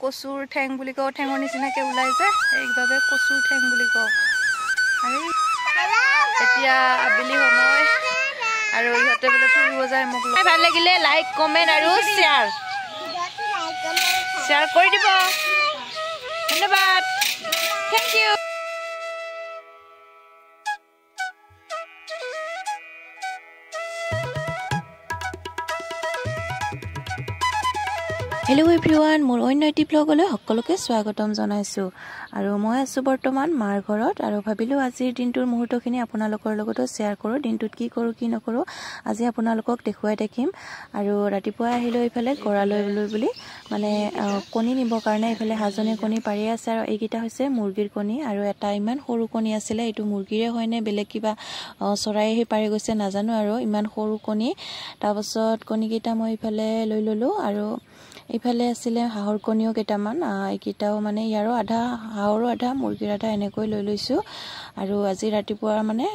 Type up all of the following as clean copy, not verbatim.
কচুৰ ঠেং বুলি কওঁ, ঠেঙৰ নিচিনাকৈ ওলাই যে এইভাৱে কচুৰ ঠেং বুলি কওঁ। আৰু এতিয়া আবেলি সময় আৰু ইহঁতে বোলে ফুৰিব যায়। মোক ভাল লাগিলে লাইক কমেণ্ট আৰু শ্বেয়াৰ কৰি দিব। ধন্যবাদ, থেংক ইউ। হেল্ল' এভৰিৱান, মোৰ অন্য এটি ব্লগলৈ সকলোকে স্বাগতম জনাইছোঁ। আৰু মই আছোঁ বৰ্তমান মাৰ ঘৰত আৰু ভাবিলোঁ আজিৰ দিনটোৰ মুহূৰ্তখিনি আপোনালোকৰ লগতো শ্বেয়াৰ কৰোঁ। দিনটোত কি কৰোঁ কি নকৰোঁ আজি আপোনালোকক দেখুৱাই থাকিম। আৰু ৰাতিপুৱা আহিলোঁ এইফালে গঁৰালৈ বুলি মানে কণী নিবৰ কাৰণে। এইফালে হাজনীয়ে কণী পাৰি আছে আৰু এইকেইটা হৈছে মুৰ্গীৰ কণী। আৰু এটা ইমান সৰু কণী আছিলে, এইটো মুৰ্গীৰে হয়নে বেলেগ কিবা চৰাই আহি পাৰি গৈছে নাজানো। আৰু ইমান সৰু কণী। তাৰপাছত কণীকেইটা মই ইফালে লৈ ল'লোঁ আৰু এইফালে আছিলে হাঁহৰ কণীও কেইটামান। এইকেইটাও মানে ইয়াৰো আধা হাঁহৰো আধা মুৰ্গীৰ আধা এনেকৈ লৈ লৈছোঁ। আৰু আজি ৰাতিপুৱা মানে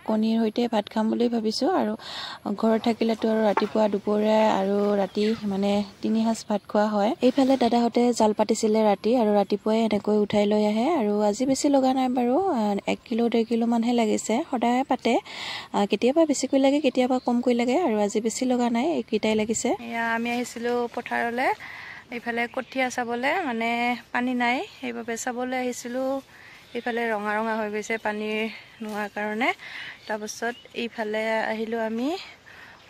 কণীৰ সৈতে ভাত খাম বুলি ভাবিছোঁ। আৰু ঘৰত থাকিলেতো আৰু ৰাতিপুৱা দুপৰীয়া আৰু ৰাতি মানে 3 সাঁজ ভাত খোৱা হয়। এইফালে দাদাহঁতে জাল পাতিছিলে ৰাতি আৰু ৰাতিপুৱাই এনেকৈ উঠাই লৈ আহে। আৰু আজি বেছি লগা নাই বাৰু, 1 কিলো 1.5 কিলো মানহে লাগিছে। সদায় পাতে, কেতিয়াবা বেছিকৈ লাগে কেতিয়াবা কমকৈ লাগে। আৰু আজি বেছি লগা নাই, এইকেইটাই লাগিছে। এয়া আমি আহিছিলোঁ পথাৰলৈ, এইফালে কঠীয়া চাবলৈ, মানে পানী নাই সেইবাবে চাবলৈ আহিছিলোঁ। এইফালে ৰঙা ৰঙা হৈ গৈছে পানী নোহোৱাৰ কাৰণে। তাৰপাছত এইফালে আহিলোঁ আমি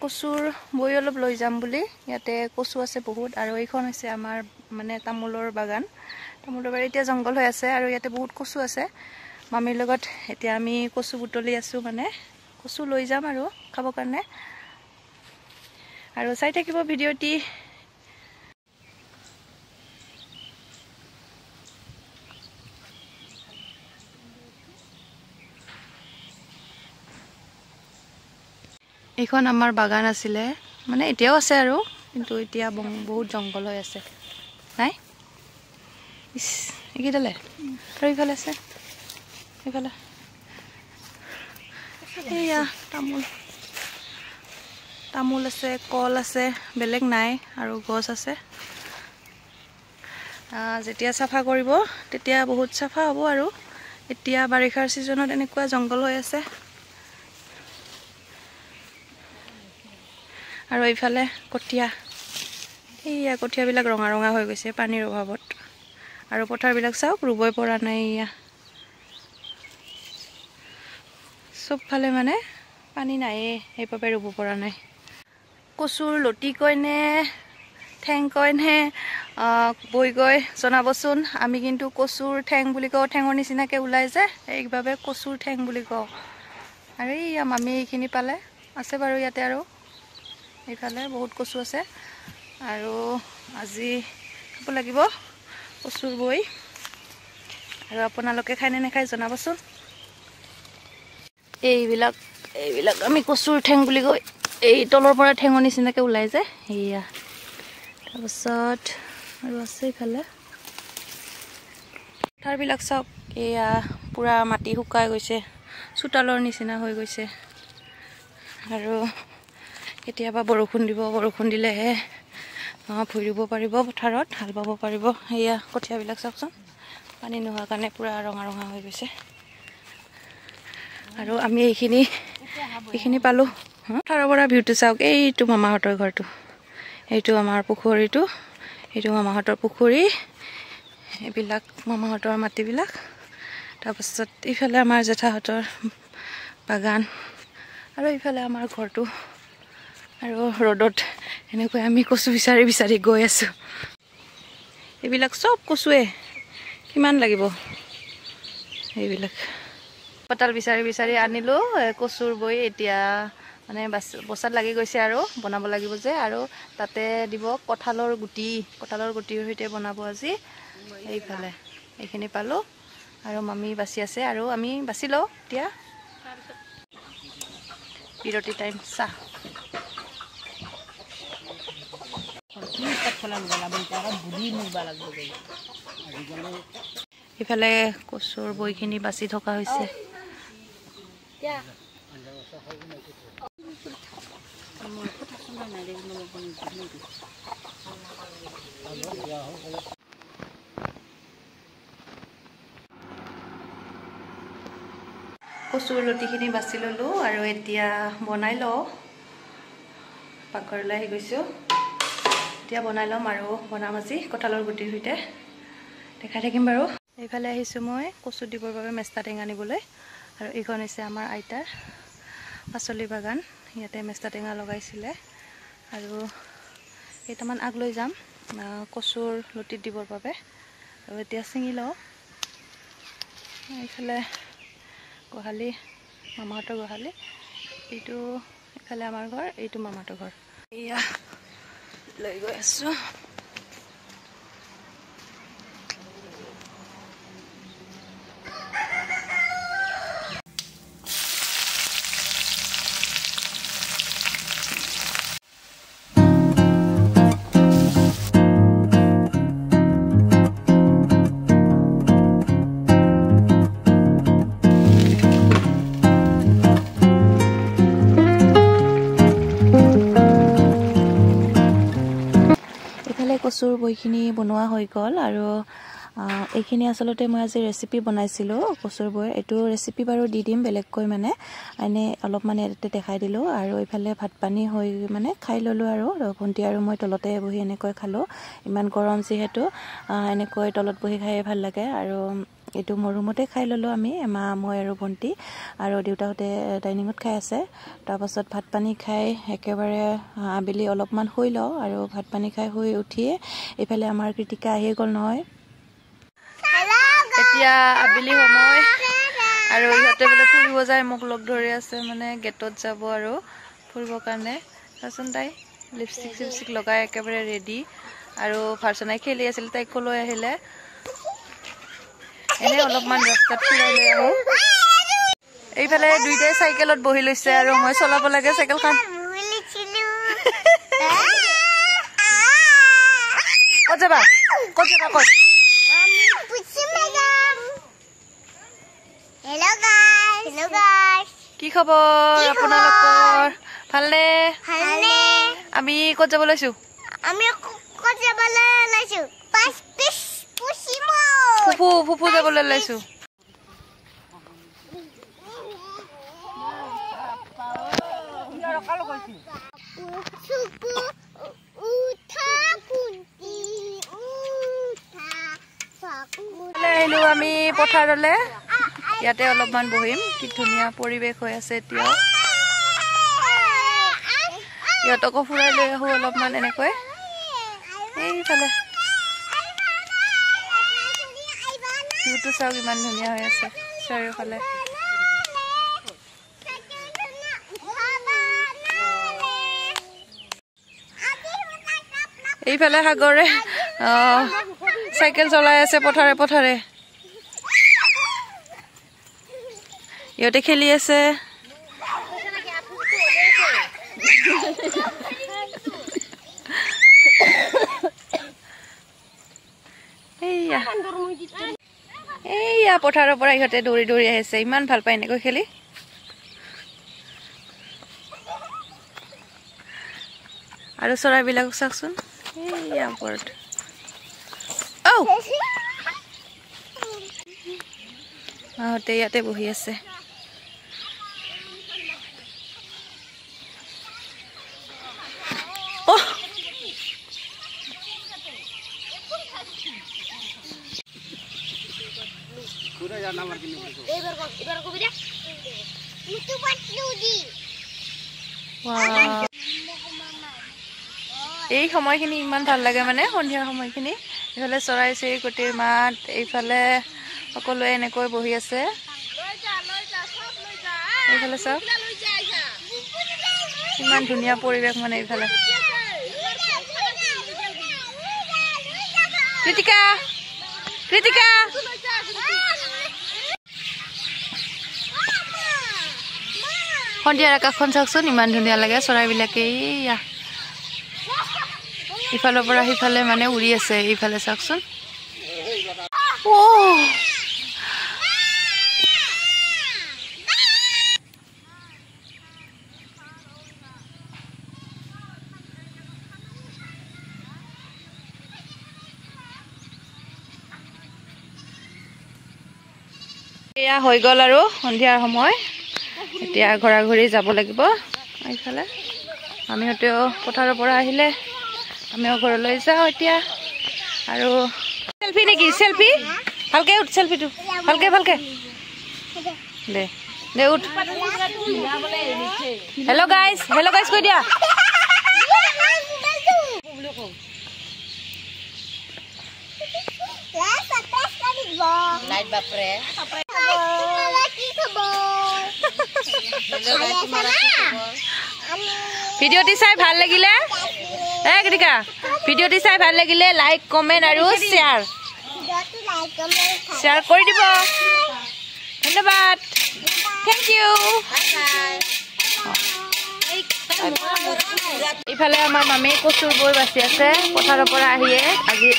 কচুৰ বৈ অলপ লৈ যাম বুলি। ইয়াতে কচু আছে বহুত। আৰু এইখন হৈছে আমাৰ মানে তামোলৰ বাগান, তামোলৰ বাৰী। এতিয়া জংঘল হৈ আছে আৰু ইয়াতে বহুত কচু আছে। মামীৰ লগত এতিয়া আমি কচু বুটলি আছোঁ, মানে কচু লৈ যাম আৰু খাবৰ কাৰণে। আৰু চাই থাকিব ভিডিঅ'টি। এইখন আমাৰ বাগান আছিলে, মানে এতিয়াও আছে আৰু, কিন্তু এতিয়া বহুত জংঘল হৈ আছে। নাই ইচ এইকেইডালে আৰু ইফালে আছে, এইফালে এয়া তামোল আছে, কল আছে, বেলেগ নাই আৰু গছ আছে। যেতিয়া চাফা কৰিব তেতিয়া বহুত চাফা হ'ব। আৰু এতিয়া বাৰিষাৰ ছিজনত এনেকুৱা জংঘল হৈ আছে। আৰু এইফালে কঠীয়া, এইয়া কঠীয়াবিলাক ৰঙা ৰঙা হৈ গৈছে পানীৰ অভাৱত। আৰু পথাৰবিলাক চাওক, ৰুবই পৰা নাই। এয়া চবফালে মানে পানী নাইয়ে, সেইবাবে ৰুব পৰা নাই। কচুৰ লতি কয়নে ঠেং কয়নে বৈ গৈ জনাবচোন। আমি কিন্তু কচুৰ ঠেং বুলি কওঁ, ঠেঙৰ নিচিনাকৈ ওলাই যে এইভাৱে কচুৰ ঠেং বুলি কওঁ। আৰু এইয়া মামী এইখিনি পালে আছে বাৰু ইয়াতে। আৰু এইফালে বহুত কচু আছে। আৰু আজি খাব লাগিব কচুৰ বৈ। আৰু আপোনালোকে খায়নে নাখায় জনাবচোন। এইবিলাক আমি কচুৰ ঠেং বুলি কয়। এই তলৰ পৰা ঠেঙৰ নিচিনাকৈ ওলাই যায় সেয়া। তাৰপাছত আৰু আছে এইফালে পথাৰবিলাক চাওক, এয়া পূৰা মাটি শুকাই গৈছে, চোতালৰ নিচিনা হৈ গৈছে। আৰু কেতিয়াবা বৰষুণ দিব, বৰষুণ দিলেহে ভুই ৰুব পাৰিব পথাৰত, হাল বাব পাৰিব। সেয়া কঠীয়াবিলাক চাওকচোন, পানী নোহোৱাৰ কাৰণে পূৰা ৰঙা ৰঙা হৈ গৈছে। আৰু আমি এইখিনি পালোঁ। পথাৰৰ পৰা ভিউটো চাওক, এইটো মামাহঁতৰ ঘৰটো, এইটো আমাৰ পুখুৰীটো, এইটো মামাহঁতৰ পুখুৰী, এইবিলাক মামাহঁতৰ মাটিবিলাক। তাৰপাছত ইফালে আমাৰ জেঠাহঁতৰ বাগান আৰু ইফালে আমাৰ ঘৰটো। আৰু ৰ'দত এনেকৈ আমি কচু বিচাৰি বিচাৰি গৈ আছোঁ। এইবিলাক চব কচুৱে, কিমান লাগিব এইবিলাক। পতাল বিচাৰি বিচাৰি আনিলোঁ কচুৰ বৈ। এতিয়া মানে বচাত লাগি গৈছে আৰু বনাব লাগিব যে। আৰু তাতে দিব কঁঠালৰ গুটিৰ সৈতে বনাব আজি। এইফালে এইখিনি পালোঁ আৰু মামী বাচি আছে আৰু আমি বাচি লওঁ। এতিয়া বিৰতি টাইম চাহ। ইফালে কচুৰ বৈখিনি বাচি থকা হৈছে। কচুৰ লতিখিনি বাছি ললো আৰু এতিয়া বনাই লওঁ পাকঘৰলৈ আহি গৈছো এতিয়া বনাই লম আৰু বনাম আজি কঁঠালৰ গুটিৰ সৈতে দেখাই থাকিম বাৰু এইফালে আহিছো মই কচু দিবৰ বাবে মেষ্টা টেঙা নিবলৈ আৰু এইখন হৈছে আমাৰ আইতাৰ পাচলি বাগান ইয়াতে মেষ্টা টেঙা লগাইছিলে আৰু কেইটামান আগ লৈ যাম কচুৰ লতিত দিবৰ বাবে আৰু এতিয়া ছিঙি লওঁ এইফালে গোহালি মামাহঁতৰ গোহালি এইটো এইফালে আমাৰ ঘৰ এইটো মামাহঁতৰ ঘৰ এয়া লৈ গৈ আছো কচুৰ বইখিনি বনোৱা হৈ গ'ল আৰু এইখিনি আচলতে মই আজি ৰেচিপি বনাইছিলোঁ কচুৰ বই এইটো ৰেচিপি বাৰু দি দিম বেলেগকৈ মানে এনে অলপ মানে ইয়াতে দেখাই দিলোঁ আৰু এইফালে ভাত পানী হৈ মানে খাই ল'লোঁ আৰু ভণ্টি আৰু মই তলতে বহি এনেকৈ খালোঁ ইমান গৰম যিহেতু এনেকৈ তলত বহি খাই ভাল লাগে আৰু এইটো মোৰ ৰুমতে খাই ল'লোঁ আমি মা মই আৰু ভণ্টি আৰু দেউতাহঁতে ডাইনিঙত খাই আছে তাৰপাছত ভাত পানী খাই একেবাৰে আবেলি অলপমান শুই লওঁ আৰু ভাত পানী খাই শুই উঠিয়ে এইফালে আমাৰ কৃতিকা আহি গ'ল নহয় এতিয়া আবেলি সময় আৰু ইহঁতে বোলে ফুৰিব যায় মোক লগ ধৰি আছে মানে গেটত যাব আৰু ফুৰিবৰ কাৰণে চাচোন তাই লিপষ্টিক লগাই একেবাৰে ৰেডি আৰু ভাৰ্চনাই খেলি আছিল তাইকো লৈ আহিলে এনে অলপমান ৰাস্তাত ফুৰাই লৈ আহো এইফালে দুইটাই চাইকেলত বহি লৈছে আৰু মই চলাব লাগে চাইকেলখন ক'ত যাবা ক'ত কি খবৰ আপোনালোকৰ ভালনে আমি ক'ত যাব লৈছো ফুফু যাবলৈ লৈছো আহিলো আমি পথাৰলৈ ইয়াতে অলপমান বহিম কি ধুনীয়া পৰিৱেশ হৈ আছে এতিয়া ইহঁতকো ফুৰাই লৈ আহো অলপমান এনেকৈ এইফালে ভিউটো চাওক ইমান ধুনীয়া হৈ আছে চাৰিওফালে এইফালে সাগৰে চাইকেল চলাই আছে পথাৰে ইহঁতে খেলি আছে এইয়া পথাৰৰ পৰা ইহঁতে দৌৰি দৌৰি আহিছে ইমান ভাল পায় এনেকৈ খেলি আৰু চৰাইবিলাক চাওকচোন এইয়া ওপৰত মাহঁতে ইয়াতে বহি আছে এই সময়খিনি ইমান ভাল লাগে মানে সন্ধিয়াৰ সময়খিনি এইফালে চৰাই চিৰিকটিৰ মাত এইফালে সকলোৱে এনেকৈ বহি আছে এইফালে চাওক ইমান ধুনীয়া পৰিৱেশ মানে এইফালে কৃতিকা সন্ধিয়াৰ আকাশখন চাওকচোন ইমান ধুনীয়া লাগে চৰাইবিলাকে ইফালৰ পৰা সিফালে মানে উৰি আছে এইফালে চাওকচোন এয়া হৈ গ'ল আৰু সন্ধিয়াৰ সময় এতিয়া ঘৰা ঘৰি যাব লাগিব এইফালে আমিহঁতেও পথাৰৰ পৰা আহিলে আমিও ঘৰলৈ যাওঁ এতিয়া আৰু সেলফি নেকি সেলফি ভালকে উঠ সেলফিটো ভালকে ভালকে দে দে উঠ হেল্ল' গাইজ কৈ দিয়া লাইট বাপৰে ভিডিঅ'টি চাই ভাল লাগিলে কৃতিকা ভিডিঅ'টি চাই ভাল লাগিলে লাইক কমেন্ট আৰু শ্বেয়াৰ কৰি দিব ধন্যবাদ থেংক ইউ ইফালে আমাৰ মামী কচুৰ বৈ বাচি আছে পথাৰৰ পৰা আহিয়ে আজি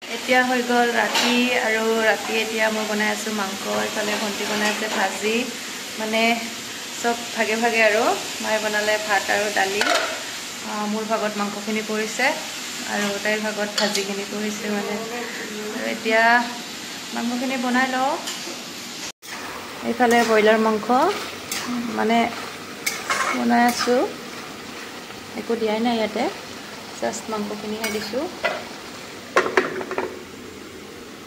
এতিয়া হৈ গ'ল ৰাতি আৰু ৰাতি এতিয়া মই বনাই আছোঁ মাংস ইফালে ভণ্টি বনাই আছে ভাজি মানে চব ভাগে ভাগে আৰু মায়ে বনালে ভাত আৰু দালি মোৰ ভাগত মাংসখিনি পৰিছে আৰু তাইৰ ভাগত ভাজিখিনি পৰিছে মানে আৰু এতিয়া মাংসখিনি বনাই লওঁ এইফালে ব্ৰইলাৰ মাংস মানে বনাই আছোঁ একো দিয়াই নাই ইয়াতে জাষ্ট মাংসখিনিহে দিছোঁ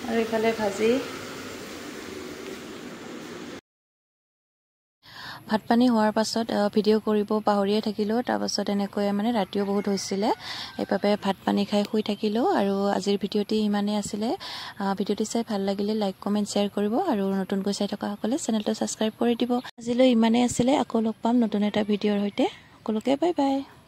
আৰু এইফালে ভাজি ভাত পানী হোৱাৰ পাছত ভিডিঅ' কৰিব পাহৰিয়ে থাকিলোঁ তাৰপাছত এনেকৈ মানে ৰাতিও বহুত হৈছিলে সেইবাবে ভাত পানী খাই শুই থাকিলোঁ আৰু আজিৰ ভিডিঅ'টি ইমানেই আছিলে ভিডিঅ'টি চাই ভাল লাগিলে লাইক কমেণ্ট শ্বেয়াৰ কৰিব আৰু নতুনকৈ চাই থকাসকলে চেনেলটো ছাবস্ক্ৰাইব কৰি দিব আজিলৈ ইমানেই আছিলে আকৌ লগ পাম নতুন এটা ভিডিঅ'ৰ সৈতে সকলোকে বাই বাই